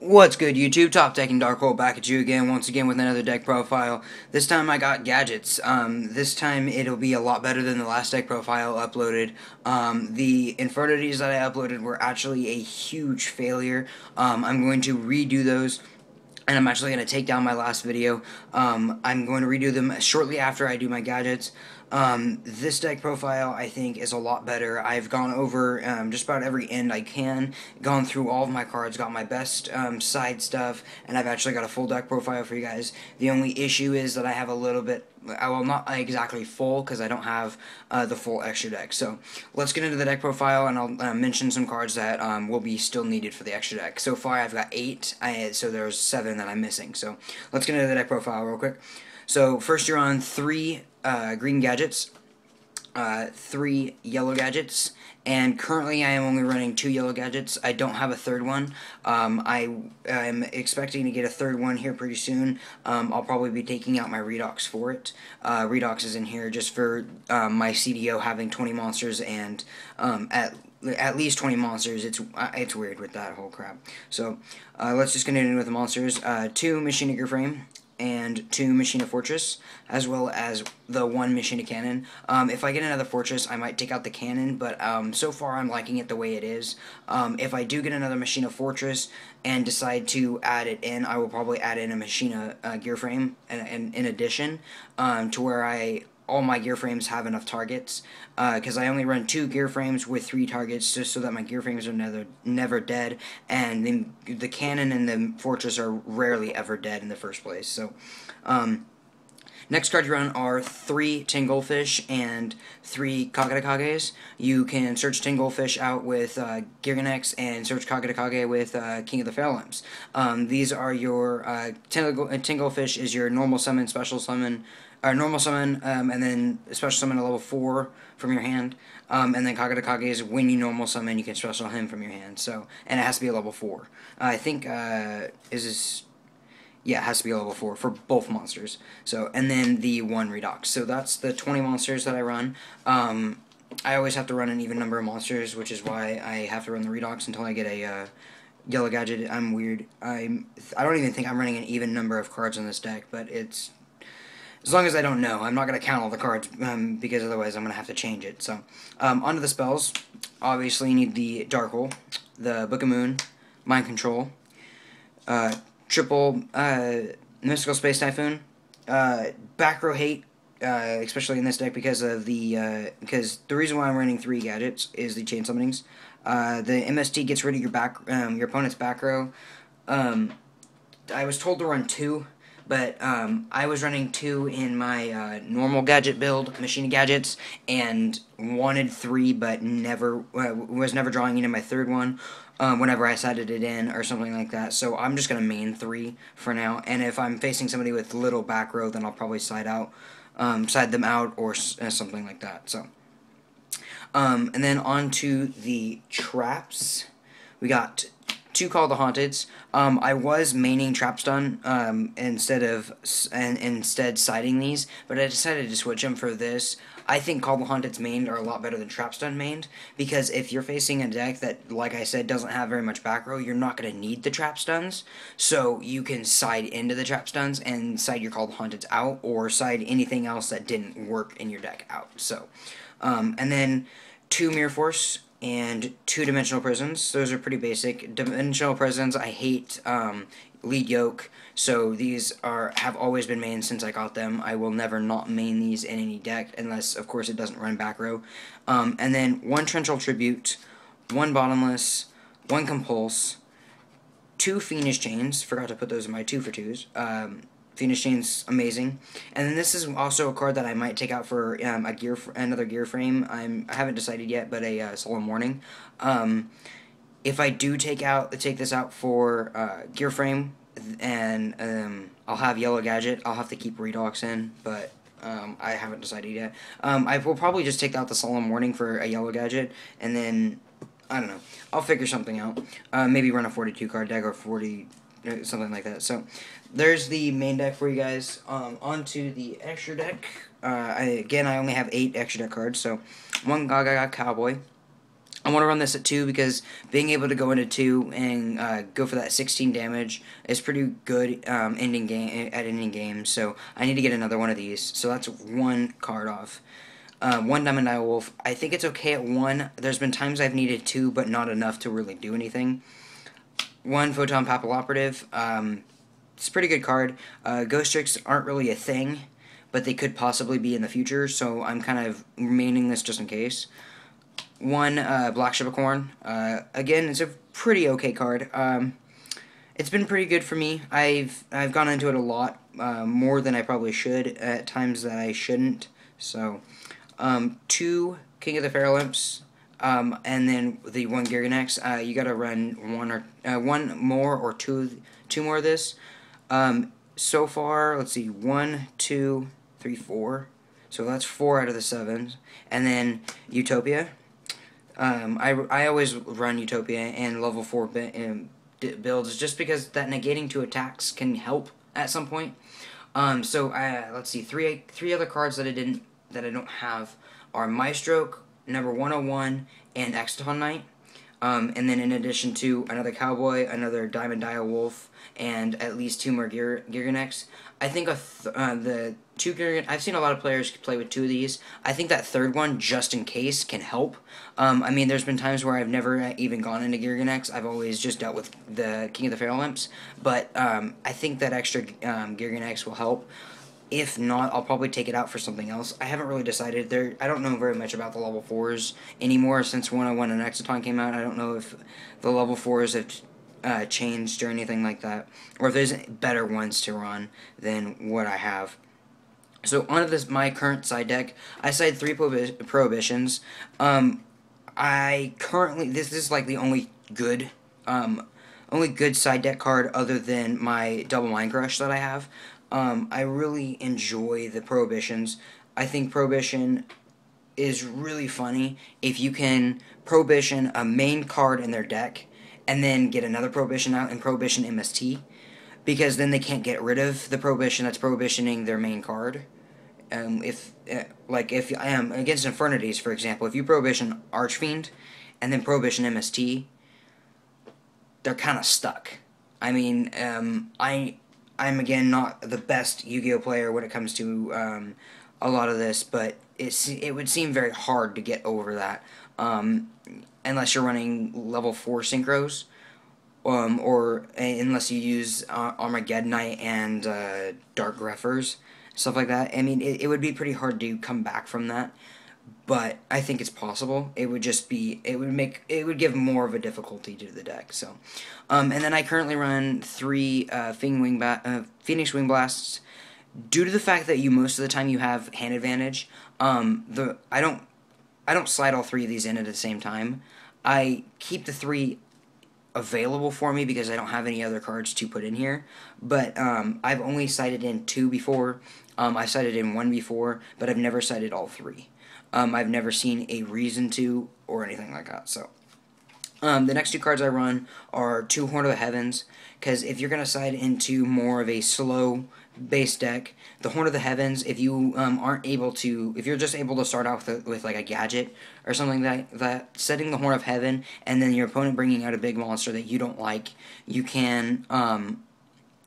What's good, YouTube? Top Deck and Dark Hole back at you again, once again with another deck profile. This time I got gadgets. This time it'll be a lot better than the last deck profile uploaded. The Infernities that I uploaded were actually a huge failure. I'm going to redo those. And I'm actually going to take down my last video. I'm going to redo them shortly after I do my gadgets. This deck profile, I think, is a lot better. I've gone over just about every end I can, gone through all of my cards, got my best side stuff, and I've actually got a full deck profile for you guys. The only issue is that I have a little bit, well, not exactly full, because I don't have the full extra deck. So let's get into the deck profile, and I'll mention some cards that will be still needed for the extra deck. So far, I've got 8, so there's 7 that I'm missing. So let's get into the deck profile real quick. So first you're on 3 green gadgets, 3 yellow gadgets, and currently I am only running 2 yellow gadgets. I don't have a third one. I am expecting to get a third one here pretty soon. I'll probably be taking out my Redox for it. Redox is in here just for my CDO having 20 monsters and at least 20 monsters. It's weird with that whole crap. So let's just continue with the monsters. 2 Machina Gear Frame and 2 Machina Fortress, as well as the 1 Machina Cannon. If I get another Fortress, I might take out the Cannon, but so far I'm liking it the way it is. If I do get another Machina Fortress and decide to add it in, I will probably add in a Machina Gear Frame in addition, to where all my gear frames have enough targets, because I only run 2 gear frames with 3 targets, just so that my gear frames are never dead, and the cannon and the fortress are rarely ever dead in the first place. So next card you run are 3 Tin Goldfish and 3 Kagedakages. You can search Tin Goldfish out with Giganex and search Kagedakage with King of the Phalanx. These are your Tin Goldfish is your normal summon, special summon, or normal summon, and then special summon a level 4 from your hand. And then Kagedakage is when you normal summon, you can special him from your hand. So, and it has to be a level 4. I think is this. Yeah, it has to be a level 4 for both monsters. So, and then the 1 Redox. So that's the 20 monsters that I run. I always have to run an even number of monsters, which is why I have to run the Redox until I get a yellow gadget. I'm weird. I don't even think I'm running an even number of cards on this deck, but it's, as long as I don't know. I'm not going to count all the cards, because otherwise I'm going to have to change it. So, onto the spells. Obviously you need the Dark Hole, the Book of Moon, Mind Control, triple Mystical Space Typhoon, back row hate, especially in this deck because of because the reason why I'm running 3 gadgets is the chain summonings. The MST gets rid of your opponent's back row. I was told to run 2, but I was running 2 in my normal gadget build, Machina Gadgets, and wanted 3, but was never drawing into my third one whenever I sided it in or something like that. So I'm just going to main 3 for now, and if I'm facing somebody with little back row, then I'll probably side them out or something like that. So, and then on to the traps. We got 2 Call the Haunteds. I was maining Trap Stun instead siding these, but I decided to switch them for this. I think Call the Haunteds mained are a lot better than Trap Stun mained, because if you're facing a deck that, like I said, doesn't have very much back row, you're not going to need the Trap Stuns, so you can side into the Trap Stuns and side your Call the Haunteds out, or side anything else that didn't work in your deck out. So, and then 2 Mirror Force and 2 Dimensional Prisons. Those are pretty basic. Dimensional Prisons, I hate lead yoke, so these have always been main since I got them. I will never not main these in any deck, unless, of course, it doesn't run back row. And then 1 Torrential Tribute, 1 Bottomless, 1 Compulse, 2 Fiendish Chains. Forgot to put those in my 2 for 2s. Fiendish Chain's amazing. And then this is also a card that I might take out for another gear frame. I haven't decided yet, but a Solemn Warning. If I do take this out for gear frame, and I'll have Yellow Gadget, I'll have to keep Redox in, but I haven't decided yet. I will probably just take out the Solemn Warning for a Yellow Gadget, and then, I don't know, I'll figure something out. Maybe run a 42 card deck or 40, something like that. So there's the main deck for you guys. Onto the extra deck. I only have 8 extra deck cards. So 1 Gaga Cowboy, I want to run this at 2 because being able to go into 2 and go for that 16 damage is pretty good ending game. So I need to get another one of these. So that's one card off. One Diamond Dire Wolf. I think it's okay at 1. There's been times I've needed 2, but not enough to really do anything. One Photon Papilloperative. It's a pretty good card. Ghost Tricks aren't really a thing, but they could possibly be in the future, so I'm kind of remaining this just in case. One Black Shibacorn. Again, it's a pretty okay card. It's been pretty good for me. I've gone into it a lot, more than I probably should, at times that I shouldn't. So, 2 King of the Fairlamps, and then the 1 Giganex. You gotta run one more or two more of this. So far, let's see, 1, 2, 3, 4. So that's 4 out of the 7. And then Utopia. I always run Utopia and level 4 builds just because that negating 2 attacks can help at some point. So let's see, three other cards that I don't have are Maestro, number 101, and Exaton Knight. And then in addition to another Cowboy, another Diamond Dire Wolf, and at least 2 more Giganex. I think the 2 Giganex, I've seen a lot of players play with 2 of these. I think that third one, just in case, can help. I mean, there's been times where I've never even gone into Giganex. I've always just dealt with the King of the Fairlamps. But I think that extra Giganex will help. If not, I'll probably take it out for something else. I haven't really decided. I don't know very much about the level 4s anymore since 101 and Exaton came out. I don't know if the level 4s have changed or anything like that, or if there's better ones to run than what I have. So onto my current side deck. I side 3 Prohibitions. I currently, this is like the only good side deck card other than my Double Mind Crush that I have. I really enjoy the Prohibitions. I think Prohibition is really funny if you can Prohibition a main card in their deck and then get another Prohibition out in Prohibition MST, because then they can't get rid of the Prohibition that's Prohibitioning their main card. If against Infernities, for example, if you Prohibition Archfiend and then Prohibition MST, they're kind of stuck. I mean, I'm again not the best Yu-Gi-Oh player when it comes to a lot of this, but it would seem very hard to get over that unless you're running level 4 synchros, or unless you use Armageddonite and Dark Greffers, stuff like that. I mean, it would be pretty hard to come back from that, but I think it's possible. It would just be, it would give more of a difficulty to the deck. So, and then I currently run 3 Phoenix Wing Blasts. Due to the fact that most of the time you have hand advantage, I don't slide all 3 of these in at the same time. I keep the 3 available for me because I don't have any other cards to put in here. But I've only sided in 2 before. I've sided in 1 before, but I've never sided all 3. I've never seen a reason to or anything like that. So the next 2 cards I run are 2 Horn of the Heavens, because if you're going to side into more of a slow base deck, the Horn of the Heavens, if you if you're just able to start out with like a Gadget or something like that, setting the Horn of Heaven and then your opponent bringing out a big monster that you don't like, you can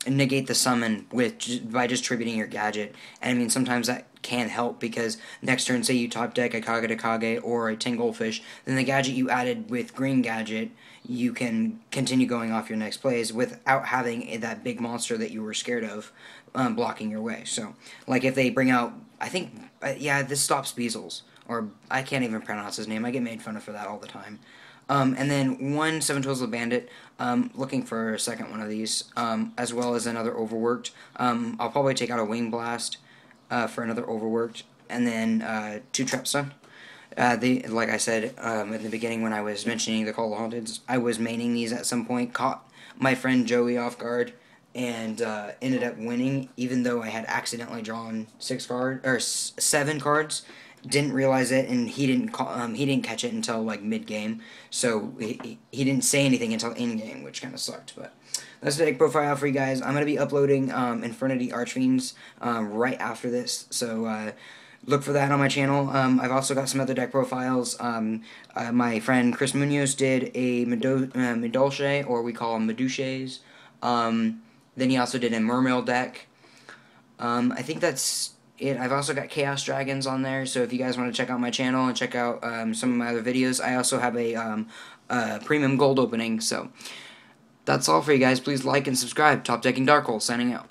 negate the summon by just tributing your Gadget. And I mean, sometimes that can help, because next turn, say you top deck a Kage or a Tin Goldfish, then the Gadget you added with Green Gadget, you can continue going off your next plays without having that big monster that you were scared of blocking your way. So, like if they bring out, I think, this stops Beezles, or I can't even pronounce his name. I get made fun of for that all the time. And then 1 Seven Tools of the Bandit, looking for a second one of these, as well as another Overworked. I'll probably take out a Wing Blast for another Overworked, and then 2 Trap Stun. Like I said in the beginning when I was mentioning the Call of Haunteds, I was maining these at some point, caught my friend Joey off guard, and ended up winning, even though I had accidentally drawn 7 cards. Didn't realize it, and he didn't catch it until like mid game, so he didn't say anything until in game, which kind of sucked. But that's the deck profile for you guys. I'm gonna be uploading Infernity Archfiends right after this, so look for that on my channel. I've also got some other deck profiles. My friend Chris Munoz did a Medolce, or we call them Meduches. Then he also did a Mermail deck. I think that's it. I've also got Chaos Dragons on there, so if you guys want to check out my channel and check out some of my other videos, I also have a premium gold opening. So that's all for you guys. Please like and subscribe. Top Decking Dark Hole signing out.